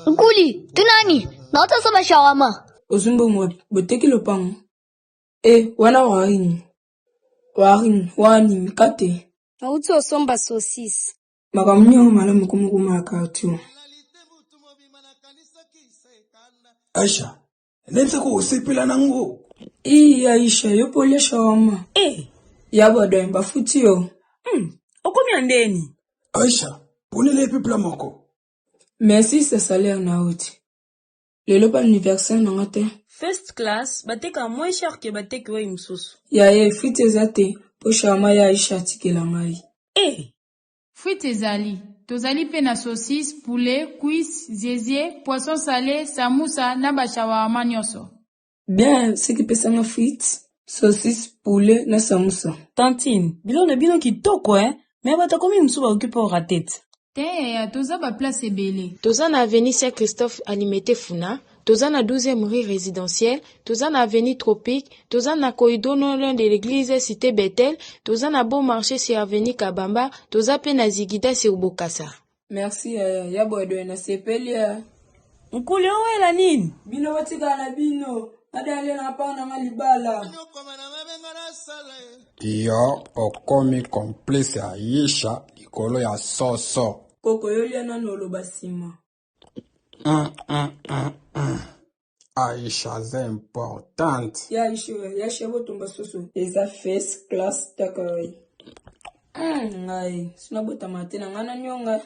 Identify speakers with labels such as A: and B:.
A: Nkuli, tunani, nauta sama shawama.
B: Ozumbo mwe, boteki lopango. Wana wani mikate.
C: Nauti osomba saucisse.
B: Makamnyo malamu kumukuma katu.
D: Aisha, lenza ko usipila nangu.
B: Aisha, yopo le shawama. Yabo doemba futio.
E: Okomi andeni.
D: Aisha, unele pipla moko.
B: Merci ce salaire na uti. Lelo pa l'anniversaire nangate.
E: First class, bateka moins cher que bateka we msusu.
B: Frites ezate, po shawama ya Aisha tikela ngai.
F: Frites ezali. Tozali pe na saucisse, poulet, cuisse, ziézié, poisson salé, samoussa, na ba shawarma nyonso.
B: Bien, ce qui pesa nga frites, saucisse, poulet, na samoussa.
E: Tantine, bilo kitoko mais batakomi msuba occupe au tête.
F: Toza ba place ebele.
G: Toza na avenue Saint-Christophe Alimete Funa, toza na 12e rue résidentielle, toza na avenue Tropique, toza na corridor non loin de l'église Cité Bethel, toza na bon marché sur avenue Kabamba, toza pe na Zigida sur Bokassa.
B: Merci yabo edo na sepelia.
E: Nkuli owela nini?
B: Bino watika na bino, adale na pa na malibala.
D: Yo okomi complice ya Aisha likolo ya soso.
B: Koko yolia na nolo basima.
D: Aisha c'est importante.
B: Ya shebo tumba soso. Eza first class takai. Ngai, sina bota matena ngana nyonga.